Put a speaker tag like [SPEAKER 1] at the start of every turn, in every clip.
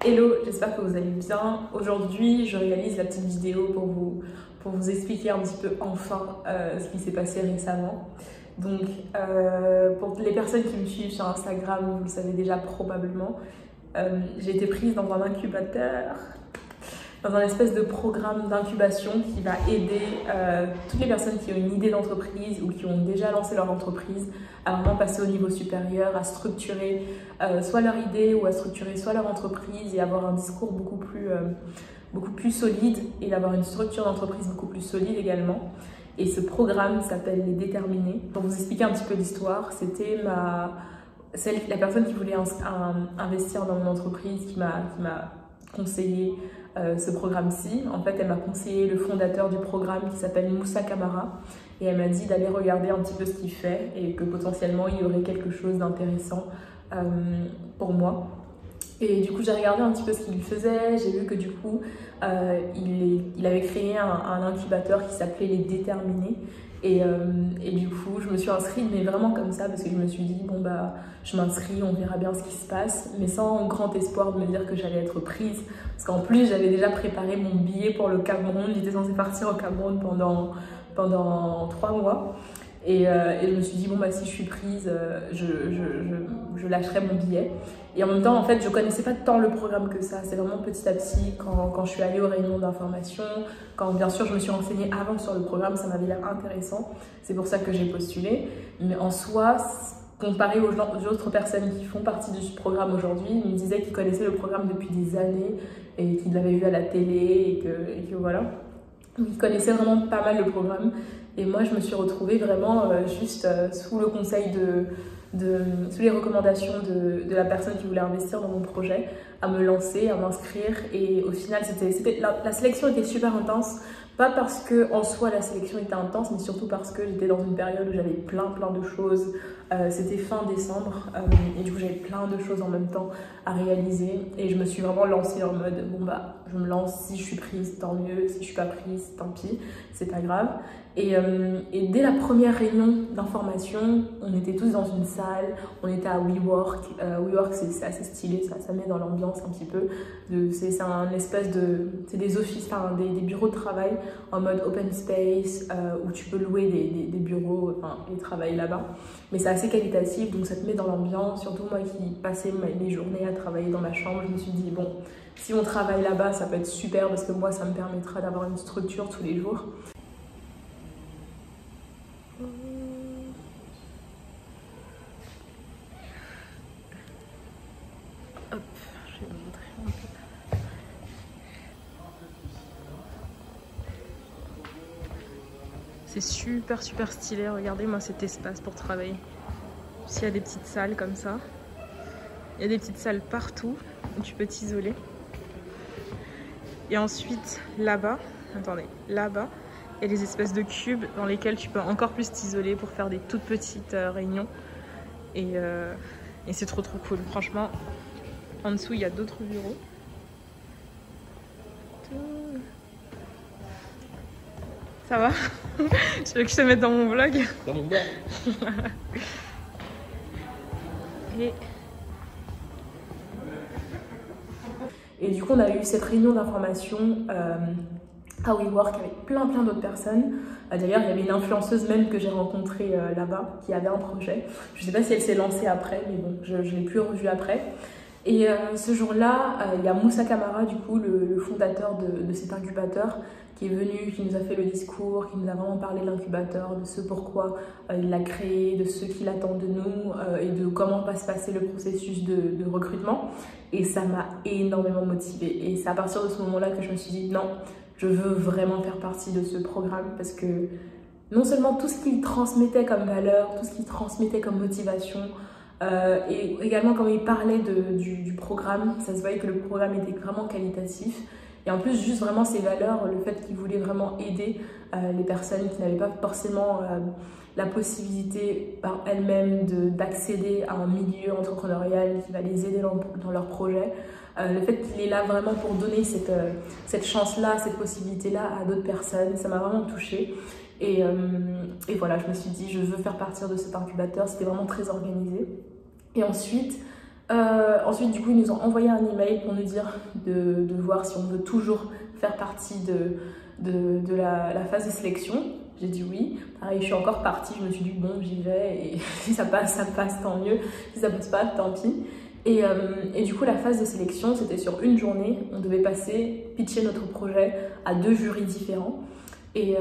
[SPEAKER 1] Hello, j'espère que vous allez bien. Aujourd'hui, je réalise la petite vidéo pour vous expliquer un petit peu enfin ce qui s'est passé récemment. Donc, pour les personnes qui me suivent sur Instagram, vous le savez déjà probablement, j'ai été prise dans un incubateur, dans un espèce de programme d'incubation qui va aider toutes les personnes qui ont une idée d'entreprise ou qui ont déjà lancé leur entreprise à vraiment passer au niveau supérieur, à structurer soit leur idée ou à structurer soit leur entreprise et avoir un discours beaucoup plus solide et d'avoir une structure d'entreprise beaucoup plus solide également. Et ce programme s'appelle Les Déterminés. Pour vous expliquer un petit peu l'histoire, c'était la personne qui voulait investir dans mon entreprise qui m'a conseillé ce programme-ci. En fait, elle m'a conseillé le fondateur du programme qui s'appelle Moussa Camara et elle m'a dit d'aller regarder un petit peu ce qu'il fait et que potentiellement il y aurait quelque chose d'intéressant pour moi. Et du coup, j'ai regardé un petit peu ce qu'il faisait. J'ai vu que du coup, il avait créé un incubateur qui s'appelait Les Déterminés. Et du coup, je me suis inscrite, mais vraiment comme ça, parce que je me suis dit, bon bah, je m'inscris, on verra bien ce qui se passe, mais sans grand espoir de me dire que j'allais être prise. Parce qu'en plus, j'avais déjà préparé mon billet pour le Cameroun. J'étais censée partir au Cameroun pendant 3 mois. Et je me suis dit, bon bah si je suis prise, je lâcherai mon billet. Et en même temps, en fait, je connaissais pas tant le programme que ça. C'est vraiment petit à petit, quand je suis allée aux réunions d'information, quand bien sûr je me suis renseignée avant sur le programme, ça m'avait l'air intéressant. C'est pour ça que j'ai postulé. Mais en soi, comparé aux autres personnes qui font partie du programme aujourd'hui, ils me disaient qu'ils connaissaient le programme depuis des années et qu'ils l'avaient vu à la télé et que voilà. Ils connaissaient vraiment pas mal le programme. Et moi, je me suis retrouvée vraiment juste sous le conseil sous les recommandations de la personne qui voulait investir dans mon projet, à me lancer, à m'inscrire. Et au final, la sélection était super intense. Pas parce que en soi la sélection était intense, mais surtout parce que j'étais dans une période où j'avais plein de choses. C'était fin décembre et du coup j'avais plein de choses en même temps à réaliser. Et je me suis vraiment lancée en mode bon bah je me lance, si je suis prise tant mieux, si je suis pas prise tant pis, c'est pas grave. Et dès la première réunion d'information, on était tous dans une salle, on était à WeWork. WeWork c'est assez stylé, ça met dans l'ambiance un petit peu. C'est un espèce de... C'est des offices, enfin des bureaux de travail en mode open space où tu peux louer des bureaux et travailler là-bas. Mais c'est assez qualitatif, donc ça te met dans l'ambiance. Surtout moi qui passais mes journées à travailler dans ma chambre, je me suis dit bon, si on travaille là-bas, ça peut être super parce que moi ça me permettra d'avoir une structure tous les jours. Hop, je vais vous montrer un peu. C'est super stylé, regardez-moi cet espace pour travailler. Il y a des petites salles comme ça. Il y a des petites salles partout où tu peux t'isoler. Et ensuite, là-bas, attendez, là-bas, il y a des espèces de cubes dans lesquels tu peux encore plus t'isoler pour faire des toutes petites réunions. Et c'est trop cool, franchement. En dessous, il y a d'autres bureaux. Ça va? Tu veux que je te mette dans mon vlog?
[SPEAKER 2] Dans mon vlog.
[SPEAKER 1] Et du coup, on a eu cette réunion d'information à WeWork avec plein d'autres personnes. D'ailleurs, il y avait une influenceuse même que j'ai rencontrée là-bas qui avait un projet. Je ne sais pas si elle s'est lancée après, mais bon, je ne l'ai plus revue après. Et ce jour-là, il y a Moussa Camara, du coup, le fondateur de cet incubateur, qui est venu, qui nous a fait le discours, qui nous a vraiment parlé de l'incubateur, de ce pourquoi il l'a créé, de ce qu'il attend de nous et de comment va se passer le processus de recrutement. Et ça m'a énormément motivée. Et c'est à partir de ce moment-là que je me suis dit non, je veux vraiment faire partie de ce programme parce que non seulement tout ce qu'il transmettait comme valeur, tout ce qu'il transmettait comme motivation, et également quand il parlait du programme, ça se voyait que le programme était vraiment qualitatif. Et en plus, juste vraiment ses valeurs, le fait qu'il voulait vraiment aider les personnes qui n'avaient pas forcément la possibilité par elles-mêmes d'accéder à un milieu entrepreneurial qui va les aider dans leurs projets. Le fait qu'il est là vraiment pour donner cette chance-là, cette possibilité-là à d'autres personnes, ça m'a vraiment touchée. Et voilà, je me suis dit, je veux faire partir de cet incubateur. C'était vraiment très organisé. Et ensuite, Ensuite, du coup, ils nous ont envoyé un email pour nous dire de voir si on veut toujours faire partie de la phase de sélection. J'ai dit oui. Pareil, je suis encore partie. Je me suis dit bon, j'y vais. Et si ça passe, tant mieux. Si ça passe pas, tant pis. Et du coup, la phase de sélection, c'était sur une journée. On devait pitcher notre projet à 2 jurys différents. Et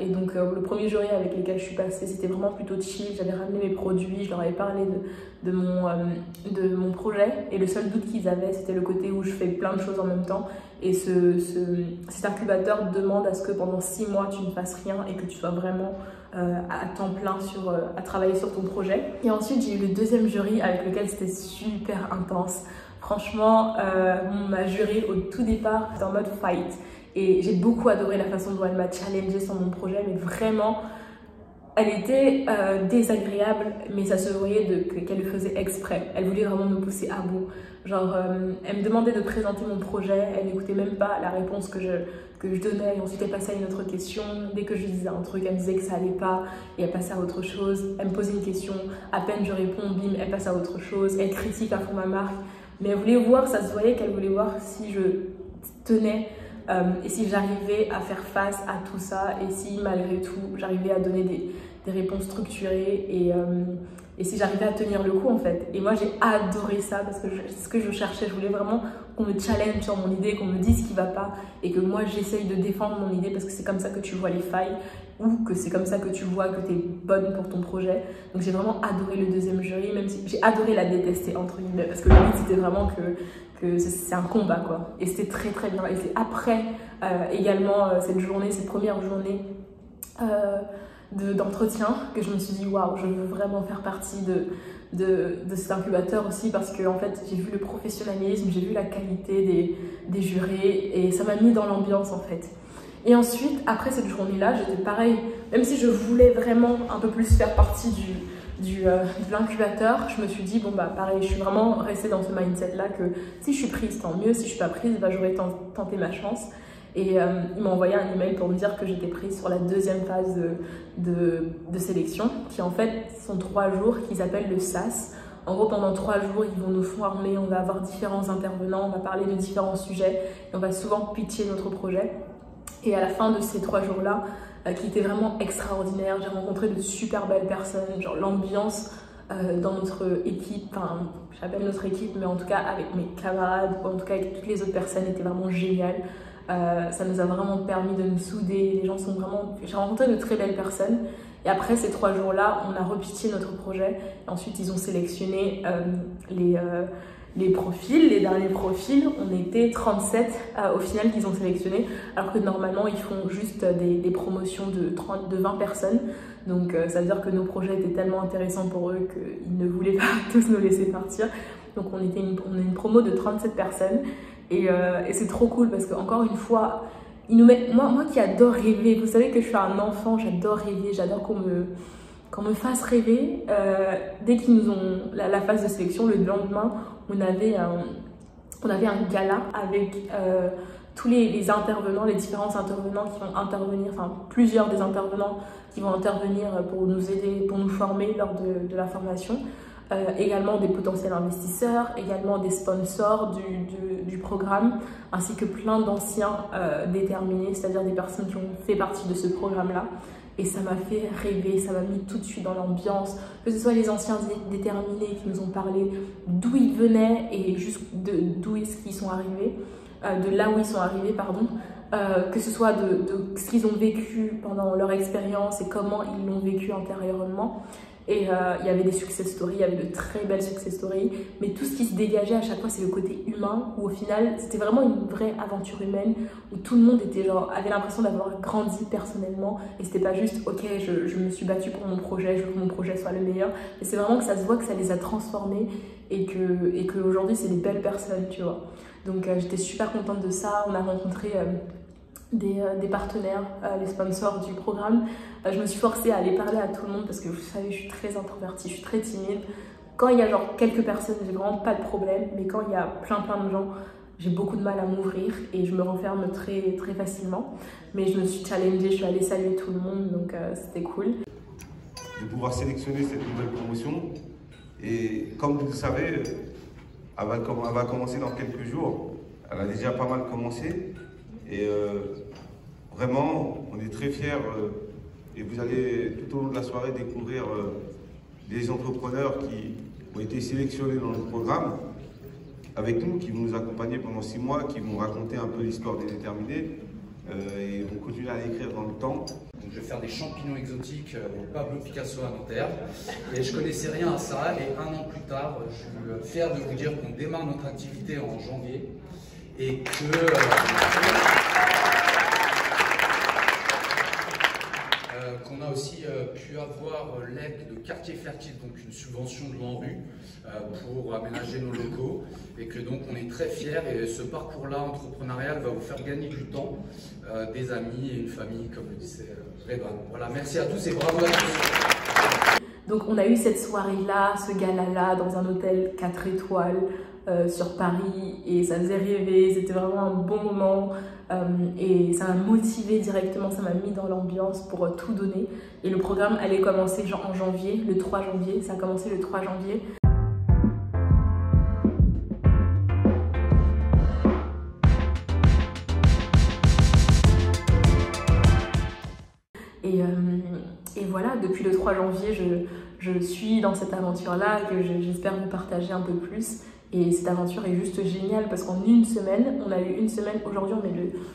[SPEAKER 1] donc, le premier jury avec lequel je suis passée, c'était vraiment plutôt chill. J'avais ramené mes produits, je leur avais parlé de mon projet. Et le seul doute qu'ils avaient, c'était le côté où je fais plein de choses en même temps. Et cet incubateur demande à ce que pendant 6 mois, tu ne fasses rien et que tu sois vraiment à temps plein à travailler sur ton projet. Et ensuite, j'ai eu le deuxième jury avec lequel c'était super intense. Franchement, ma jury au tout départ, c'était en mode fight. Et j'ai beaucoup adoré la façon dont elle m'a challengée sur mon projet, mais vraiment, elle était désagréable, mais ça se voyait qu'elle le faisait exprès. Elle voulait vraiment me pousser à bout. Genre, elle me demandait de présenter mon projet, elle n'écoutait même pas la réponse que je donnais, et ensuite elle passait à une autre question. Dès que je disais un truc, elle me disait que ça allait pas, et elle passait à autre chose. Elle me posait une question, à peine je réponds, bim, elle passe à autre chose. Elle critique à fond ma marque, mais elle voulait voir, ça se voyait qu'elle voulait voir si je tenais. Et si j'arrivais à faire face à tout ça, et si malgré tout j'arrivais à donner des réponses structurées, et si j'arrivais à tenir le coup en fait. Et moi j'ai adoré ça parce que c'est ce que je cherchais. Je voulais vraiment qu'on me challenge sur mon idée, qu'on me dise ce qui va pas, et que moi j'essaye de défendre mon idée, parce que c'est comme ça que tu vois les failles, ou que c'est comme ça que tu vois que tu es bonne pour ton projet. Donc j'ai vraiment adoré le deuxième jury, même si j'ai adoré la détester entre guillemets, parce que le but c'était vraiment que c'est un combat quoi. Et c'était très très bien. Et c'est après également cette première journée d'entretien que je me suis dit waouh, je veux vraiment faire partie de cet incubateur aussi, parce que en fait j'ai vu le professionnalisme, j'ai vu la qualité des jurés, et ça m'a mis dans l'ambiance en fait. Et ensuite, après cette journée-là, j'étais pareil, même si je voulais vraiment un peu plus faire partie de l'incubateur, je me suis dit, bon bah pareil, je suis vraiment restée dans ce mindset-là que si je suis prise, tant mieux, si je suis pas prise, bah, j'aurais tenté ma chance. Et il m'a envoyé un email pour me dire que j'étais prise sur la deuxième phase de sélection, qui en fait sont 3 jours, qu'ils appellent le SAS. En gros, pendant 3 jours, ils vont nous former, on va avoir différents intervenants, on va parler de différents sujets, et on va souvent pitcher notre projet. Et à la fin de ces 3 jours-là, qui étaient vraiment extraordinaires, j'ai rencontré de super belles personnes, genre l'ambiance dans notre équipe, enfin j'appelle notre équipe, mais en tout cas avec mes camarades, ou en tout cas avec toutes les autres personnes, était vraiment génial. Ça nous a vraiment permis de nous souder, les gens sont vraiment... J'ai rencontré de très belles personnes, et après ces 3 jours-là, on a repitché notre projet, et ensuite ils ont sélectionné les profils, les derniers profils. On était 37 au final qu'ils ont sélectionné, alors que normalement ils font juste des promotions de 20 personnes. Donc ça veut dire que nos projets étaient tellement intéressants pour eux qu'ils ne voulaient pas tous nous laisser partir. Donc on est une promo de 37 personnes, et c'est trop cool parce qu'encore une fois, ils nous mettent... moi qui adore rêver, vous savez que je suis un enfant, j'adore rêver, j'adore qu'on me fasse rêver. Dès qu'ils nous ont la phase de sélection, le lendemain, on avait un gala avec tous les intervenants, les différents intervenants qui vont intervenir, enfin plusieurs des intervenants qui vont intervenir pour nous aider, pour nous former lors de la formation. Également des potentiels investisseurs, également des sponsors du programme, ainsi que plein d'anciens déterminés, c'est-à-dire des personnes qui ont fait partie de ce programme-là. Et ça m'a fait rêver, ça m'a mis tout de suite dans l'ambiance, que ce soit les anciens déterminés qui nous ont parlé d'où ils venaient et juste d'où est-ce qu'ils sont arrivés, de là où ils sont arrivés, pardon, que ce soit de ce qu'ils ont vécu pendant leur expérience et comment ils l'ont vécu antérieurement. Et il y avait des success stories, il y avait de très belles success stories, mais tout ce qui se dégageait à chaque fois, c'est le côté humain, où au final, c'était vraiment une vraie aventure humaine, où tout le monde avait l'impression d'avoir grandi personnellement, et c'était pas juste, ok, je me suis battue pour mon projet, je veux que mon projet soit le meilleur, mais c'est vraiment que ça se voit que ça les a transformés, et qu'aujourd'hui, c'est des belles personnes, tu vois. Donc j'étais super contente de ça. On a rencontré des partenaires, les sponsors du programme. Je me suis forcée à aller parler à tout le monde parce que vous savez, je suis très introvertie, je suis très timide. Quand il y a genre quelques personnes, j'ai vraiment pas de problème, mais quand il y a plein de gens, j'ai beaucoup de mal à m'ouvrir et je me renferme très facilement. Mais je me suis challengée, je suis allée saluer tout le monde, donc c'était cool.
[SPEAKER 2] De pouvoir sélectionner cette nouvelle promotion. Et comme vous le savez, Elle va commencer dans quelques jours. Elle a déjà pas mal commencé. Et vraiment, on est très fiers. Et vous allez tout au long de la soirée découvrir des entrepreneurs qui ont été sélectionnés dans le programme avec nous, qui vont nous accompagner pendant 6 mois, qui vont raconter un peu l'histoire des déterminés et vont continuer à l'écrire dans le temps.
[SPEAKER 3] Donc, je vais faire des champignons exotiques au Pablo Picasso à Nanterre. Et je connaissais rien à ça. Et 1 an plus tard, je suis fier de vous dire qu'on démarre notre activité en janvier et que qu'on a aussi pu avoir l'aide de Quartier Fertile, donc une subvention de l'ANRU pour aménager nos locaux, et que donc on est très fiers, et ce parcours-là entrepreneurial va vous faire gagner du temps, des amis et une famille, comme le disait Redouane. Voilà, merci à tous et bravo à tous.
[SPEAKER 1] Donc on a eu cette soirée-là, ce gala-là, dans un hôtel 4 étoiles sur Paris, et ça faisait rêver, c'était vraiment un bon moment et ça m'a motivé directement, ça m'a mis dans l'ambiance pour tout donner. Et le programme allait commencer en janvier, le 3 janvier, ça a commencé le 3 janvier. Et voilà, depuis le 3 janvier, je suis dans cette aventure-là que j'espère vous partager un peu plus. Et cette aventure est juste géniale parce qu'en une semaine, on a eu une semaine, aujourd'hui on est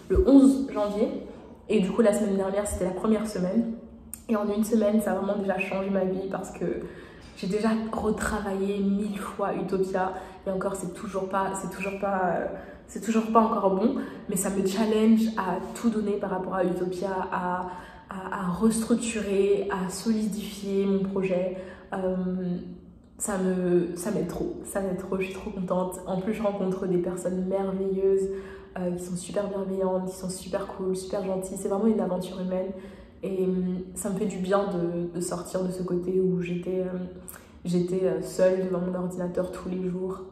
[SPEAKER 1] le 11 janvier. Et du coup, la semaine dernière, c'était la première semaine. Et en une semaine, ça a vraiment déjà changé ma vie parce que j'ai déjà retravaillé 1000 fois Utopia. Et encore, c'est toujours pas encore bon. Mais ça me challenge à tout donner par rapport à Utopia, à restructurer, à solidifier mon projet. Ça m'aide trop, je suis trop contente. En plus, je rencontre des personnes merveilleuses qui sont super bienveillantes, qui sont super cool, super gentilles. C'est vraiment une aventure humaine et ça me fait du bien de sortir de ce côté où j'étais seule devant mon ordinateur tous les jours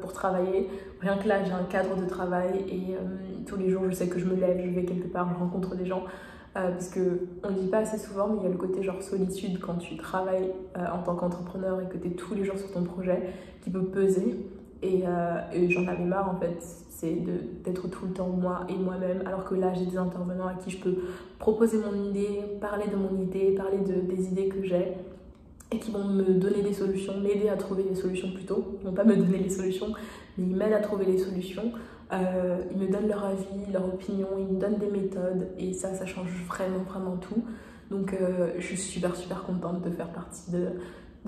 [SPEAKER 1] pour travailler. Rien que là, j'ai un cadre de travail et tous les jours, je sais que je me lève, je vais quelque part, je rencontre des gens. Parce qu'on ne le dit pas assez souvent, mais il y a le côté genre solitude quand tu travailles en tant qu'entrepreneur et que tu es tous les jours sur ton projet qui peut peser. Et j'en avais marre en fait, c'est d'être tout le temps moi et moi-même, alors que là j'ai des intervenants à qui je peux proposer mon idée, parler de mon idée, parler des idées que j'ai et qui vont me donner des solutions, m'aider à trouver des solutions plutôt. Ils ne vont pas me donner les solutions, mais ils m'aident à trouver les solutions. Ils me donnent leur avis, leur opinion, ils me donnent des méthodes et ça change vraiment tout. Donc je suis super contente de faire partie de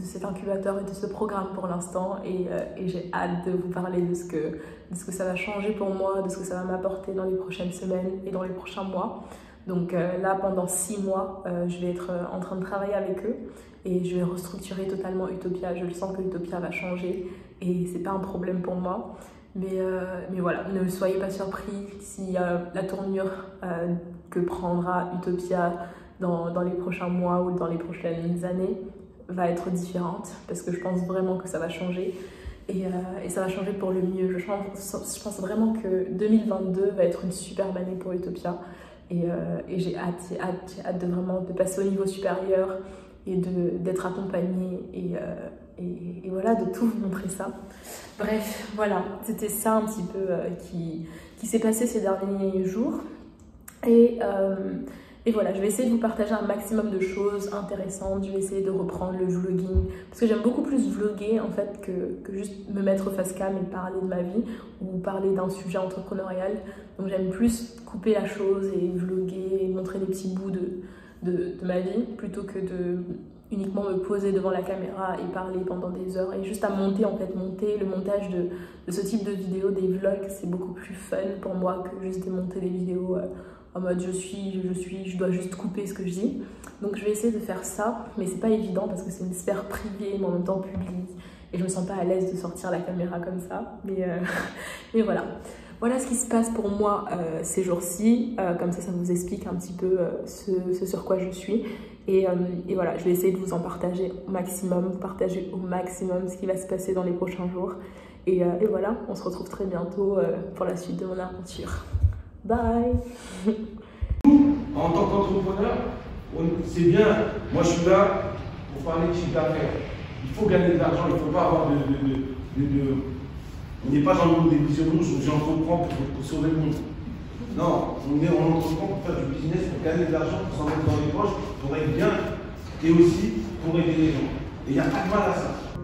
[SPEAKER 1] cet incubateur et de ce programme pour l'instant et j'ai hâte de vous parler de ce que ça va changer pour moi, de ce que ça va m'apporter dans les prochaines semaines et dans les prochains mois. Donc là, pendant 6 mois, je vais être en train de travailler avec eux et je vais restructurer totalement Utopia. Je le sens que Utopia va changer et c'est pas un problème pour moi. Mais voilà, ne soyez pas surpris si la tournure que prendra Utopia dans les prochains mois ou dans les prochaines années va être différente parce que je pense vraiment que ça va changer et ça va changer pour le mieux. Je pense vraiment que 2022 va être une superbe année pour Utopia et j'ai hâte de passer au niveau supérieur et d'être accompagnée et voilà, de tout vous montrer ça. Bref, voilà, c'était ça un petit peu qui s'est passé ces derniers jours. Et voilà, je vais essayer de vous partager un maximum de choses intéressantes. Je vais essayer de reprendre le vlogging. Parce que j'aime beaucoup plus vlogger en fait que juste me mettre face cam et parler de ma vie ou parler d'un sujet entrepreneurial. Donc j'aime plus couper la chose et vlogger et montrer des petits bouts de ma vie plutôt que de uniquement me poser devant la caméra et parler pendant des heures et juste à monter en fait. Le montage de ce type de vidéos, des vlogs, c'est beaucoup plus fun pour moi que juste de monter des vidéos en mode je dois juste couper ce que je dis. Donc je vais essayer de faire ça, mais c'est pas évident parce que c'est une sphère privée mais en même temps publique et je me sens pas à l'aise de sortir la caméra comme ça, mais voilà. Voilà ce qui se passe pour moi ces jours-ci, comme ça vous explique un petit peu ce sur quoi je suis. Et voilà, je vais essayer de vous en partager au maximum, ce qui va se passer dans les prochains jours. Et voilà, on se retrouve très bientôt pour la suite de mon aventure. Bye.
[SPEAKER 4] En tant qu'entrepreneur, c'est bien, moi je suis là pour parler de chiffre d'affaires. Il faut gagner de l'argent, il ne faut pas avoir On n'est pas dans le monde des bisounours où j'entreprends pour sauver le monde. Non, on entreprend pour faire du business, pour gagner de l'argent, pour s'en mettre dans les poches, pour être bien et aussi pour aider les gens. Et il n'y a pas de mal à ça.